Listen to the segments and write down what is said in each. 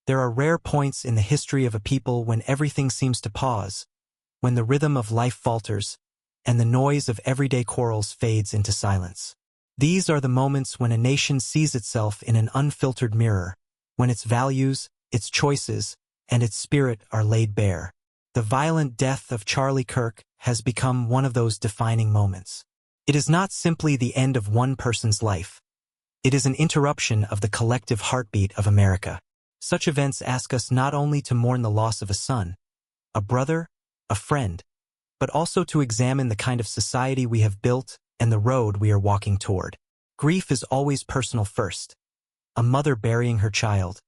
There are rare points in the history of a people when everything seems to pause, when the rhythm of life falters, and the noise of everyday quarrels fades into silence. These are the moments when a nation sees itself in an unfiltered mirror, when its values, its choices, and its spirit are laid bare. The violent death of Charlie Kirk has become one of those defining moments. It is not simply the end of one person's life. It is an interruption of the collective heartbeat of America. Such events ask us not only to mourn the loss of a son, a brother, a friend, but also to examine the kind of society we have built and the road we are walking toward. Grief is always personal first. A mother burying her child,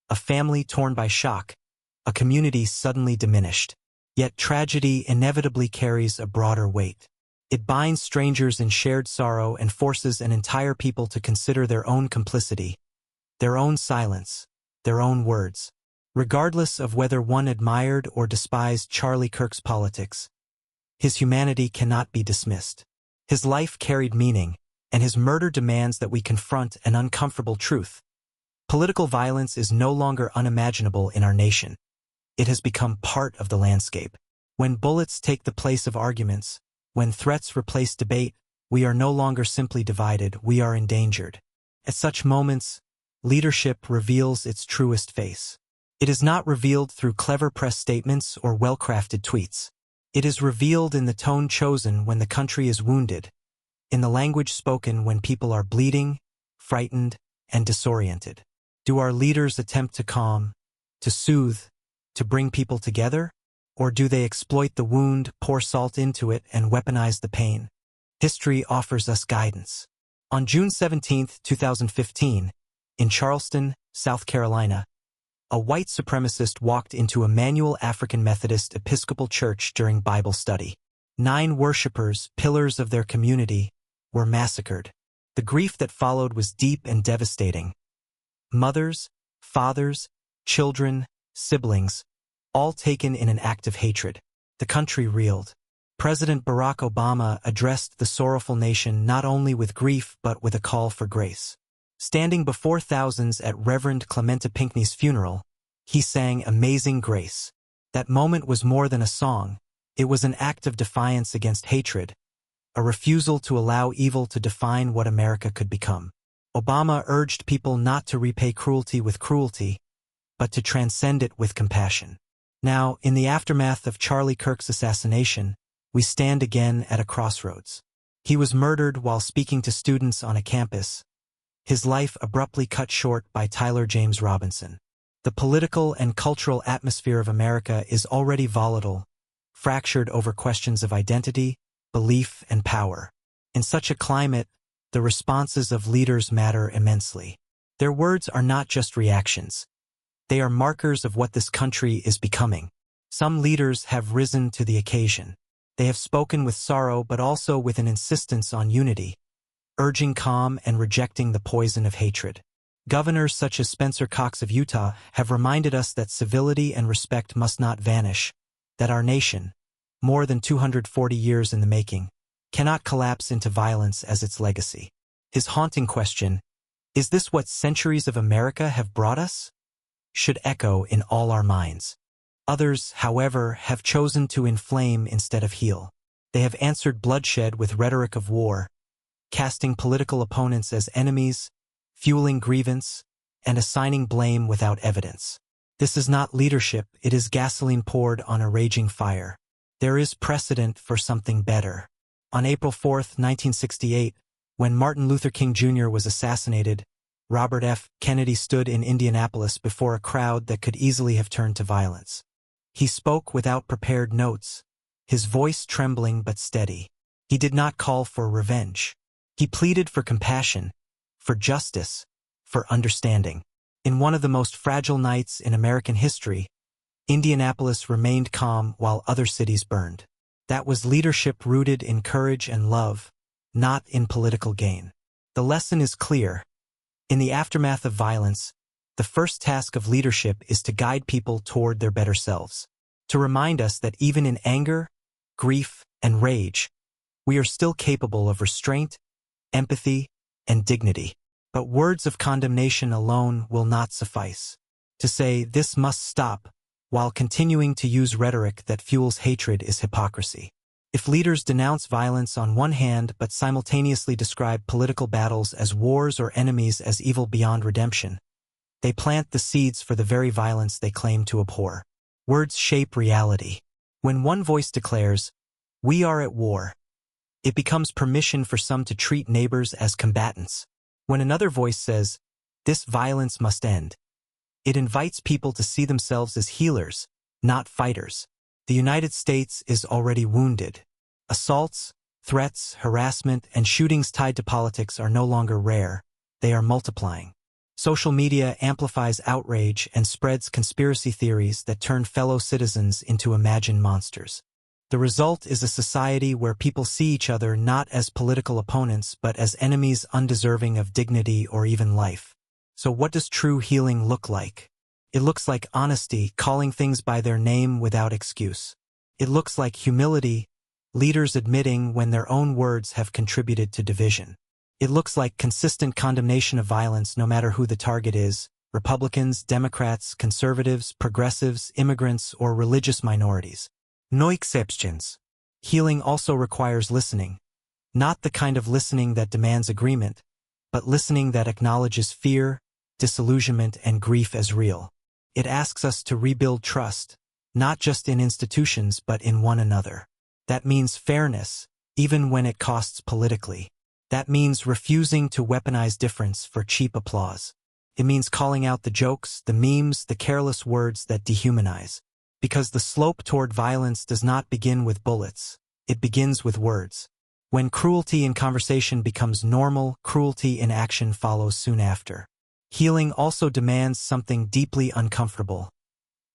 a family torn by shock, a community suddenly diminished. Yet tragedy inevitably carries a broader weight. It binds strangers in shared sorrow and forces an entire people to consider their own complicity, their own silence, their own words. Regardless of whether one admired or despised Charlie Kirk's politics, his humanity cannot be dismissed. His life carried meaning, and his murder demands that we confront an uncomfortable truth. Political violence is no longer unimaginable in our nation. It has become part of the landscape. When bullets take the place of arguments, when threats replace debate, we are no longer simply divided, we are endangered. At such moments, leadership reveals its truest face. It is not revealed through clever press statements or well-crafted tweets. It is revealed in the tone chosen when the country is wounded, in the language spoken when people are bleeding, frightened, and disoriented. Do our leaders attempt to calm, to soothe, to bring people together? Or do they exploit the wound, pour salt into it, and weaponize the pain? History offers us guidance. On June 17, 2015, in Charleston, South Carolina, a white supremacist walked into Emmanuel African Methodist Episcopal Church during Bible study. 9 worshipers, pillars of their community, were massacred. The grief that followed was deep and devastating. Mothers, fathers, children, siblings, all taken in an act of hatred. The country reeled. President Barack Obama addressed the sorrowful nation not only with grief but with a call for grace. Standing before thousands at Reverend Clementa Pinckney's funeral, he sang Amazing Grace. That moment was more than a song. It was an act of defiance against hatred, a refusal to allow evil to define what America could become. Obama urged people not to repay cruelty with cruelty, but to transcend it with compassion. Now, in the aftermath of Charlie Kirk's assassination, we stand again at a crossroads. He was murdered while speaking to students on a campus, his life abruptly cut short by Tyler James Robinson. The political and cultural atmosphere of America is already volatile, fractured over questions of identity, belief, and power. In such a climate, the responses of leaders matter immensely. Their words are not just reactions. They are markers of what this country is becoming. Some leaders have risen to the occasion. They have spoken with sorrow but also with an insistence on unity, urging calm and rejecting the poison of hatred. Governors such as Spencer Cox of Utah have reminded us that civility and respect must not vanish, that our nation, more than 240 years in the making, cannot collapse into violence as its legacy. His haunting question, "Is this what centuries of America have brought us?" should echo in all our minds. Others, however, have chosen to inflame instead of heal. They have answered bloodshed with rhetoric of war, casting political opponents as enemies, fueling grievance, and assigning blame without evidence. This is not leadership, it is gasoline poured on a raging fire. There is precedent for something better. On April 4, 1968, when Martin Luther King Jr. was assassinated, Robert F. Kennedy stood in Indianapolis before a crowd that could easily have turned to violence. He spoke without prepared notes, his voice trembling but steady. He did not call for revenge. He pleaded for compassion, for justice, for understanding. In one of the most fragile nights in American history, Indianapolis remained calm while other cities burned. That was leadership rooted in courage and love, not in political gain. The lesson is clear. In the aftermath of violence, the first task of leadership is to guide people toward their better selves, to remind us that even in anger, grief, and rage, we are still capable of restraint, empathy, and dignity. But words of condemnation alone will not suffice. To say, "This must stop," while continuing to use rhetoric that fuels hatred is hypocrisy. If leaders denounce violence on one hand but simultaneously describe political battles as wars or enemies as evil beyond redemption, they plant the seeds for the very violence they claim to abhor. Words shape reality. When one voice declares, "We are at war," it becomes permission for some to treat neighbors as combatants. When another voice says, "This violence must end," it invites people to see themselves as healers, not fighters. The United States is already wounded. Assaults, threats, harassment, and shootings tied to politics are no longer rare. They are multiplying. Social media amplifies outrage and spreads conspiracy theories that turn fellow citizens into imagined monsters. The result is a society where people see each other not as political opponents but as enemies undeserving of dignity or even life. So what does true healing look like? It looks like honesty, calling things by their name without excuse. It looks like humility, leaders admitting when their own words have contributed to division. It looks like consistent condemnation of violence no matter who the target is, Republicans, Democrats, conservatives, progressives, immigrants, or religious minorities. No exceptions. Healing also requires listening. Not the kind of listening that demands agreement, but listening that acknowledges fear, disillusionment, and grief as real. It asks us to rebuild trust, not just in institutions but in one another. That means fairness, even when it costs politically. That means refusing to weaponize difference for cheap applause. It means calling out the jokes, the memes, the careless words that dehumanize. Because the slope toward violence does not begin with bullets. It begins with words. When cruelty in conversation becomes normal, cruelty in action follows soon after. Healing also demands something deeply uncomfortable: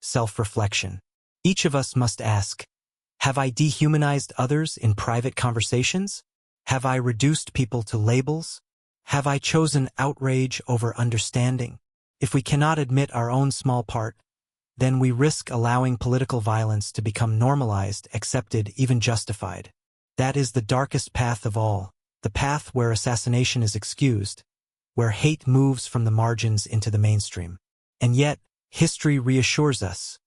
self-reflection. Each of us must ask, have I dehumanized others in private conversations? Have I reduced people to labels? Have I chosen outrage over understanding? If we cannot admit our own small part, then we risk allowing political violence to become normalized, accepted, even justified. That is the darkest path of all, the path where assassination is excused, where hate moves from the margins into the mainstream. And yet, history reassures us.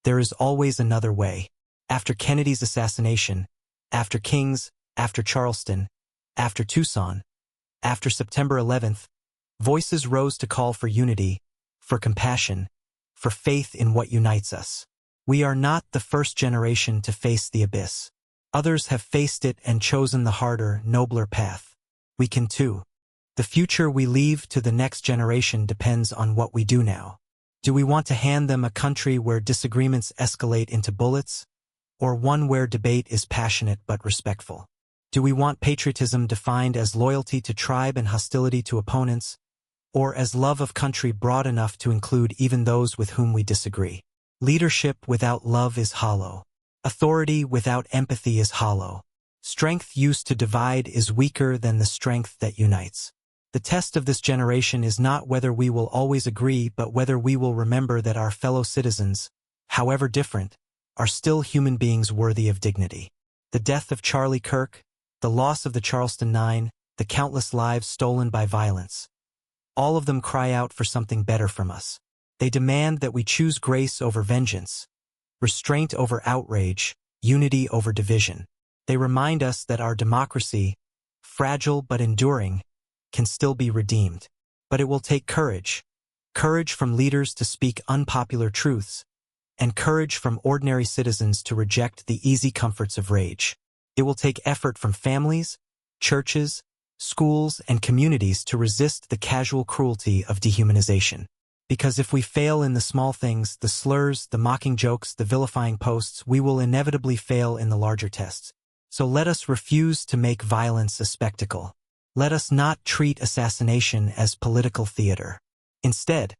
There is always another way. After Kennedy's assassination, after King's, after Charleston, after Tucson, after September 11th, voices rose to call for unity, for compassion, for faith in what unites us. We are not the first generation to face the abyss. Others have faced it and chosen the harder, nobler path. We can too. The future we leave to the next generation depends on what we do now. Do we want to hand them a country where disagreements escalate into bullets, or one where debate is passionate but respectful? Do we want patriotism defined as loyalty to tribe and hostility to opponents, or as love of country broad enough to include even those with whom we disagree? Leadership without love is hollow. Authority without empathy is hollow. Strength used to divide is weaker than the strength that unites. The test of this generation is not whether we will always agree, but whether we will remember that our fellow citizens, however different, are still human beings worthy of dignity. The death of Charlie Kirk, the loss of the Charleston Nine, the countless lives stolen by violence. All of them cry out for something better from us. They demand that we choose grace over vengeance, restraint over outrage, unity over division. They remind us that our democracy, fragile but enduring, can still be redeemed. But it will take courage. Courage from leaders to speak unpopular truths, and courage from ordinary citizens to reject the easy comforts of rage. It will take effort from families, churches, schools, and communities to resist the casual cruelty of dehumanization. Because if we fail in the small things, the slurs, the mocking jokes, the vilifying posts, we will inevitably fail in the larger tests. So let us refuse to make violence a spectacle. Let us not treat assassination as political theater. Instead,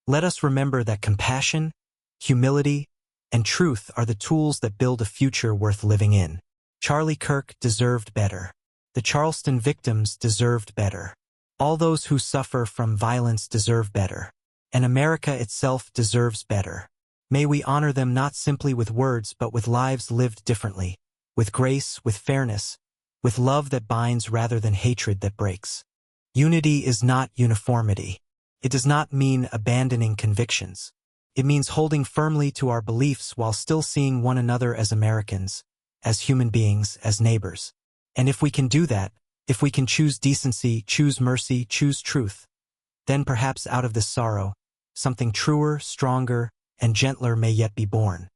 let us remember that compassion, humility, and truth are the tools that build a future worth living in. Charlie Kirk deserved better. The Charleston victims deserved better. All those who suffer from violence deserve better. And America itself deserves better. May we honor them not simply with words but with lives lived differently, with grace, with fairness, with love that binds rather than hatred that breaks. Unity is not uniformity. It does not mean abandoning convictions. It means holding firmly to our beliefs while still seeing one another as Americans, as human beings, as neighbors. And if we can do that, if we can choose decency, choose mercy, choose truth, then perhaps out of this sorrow, something truer, stronger, and gentler may yet be born.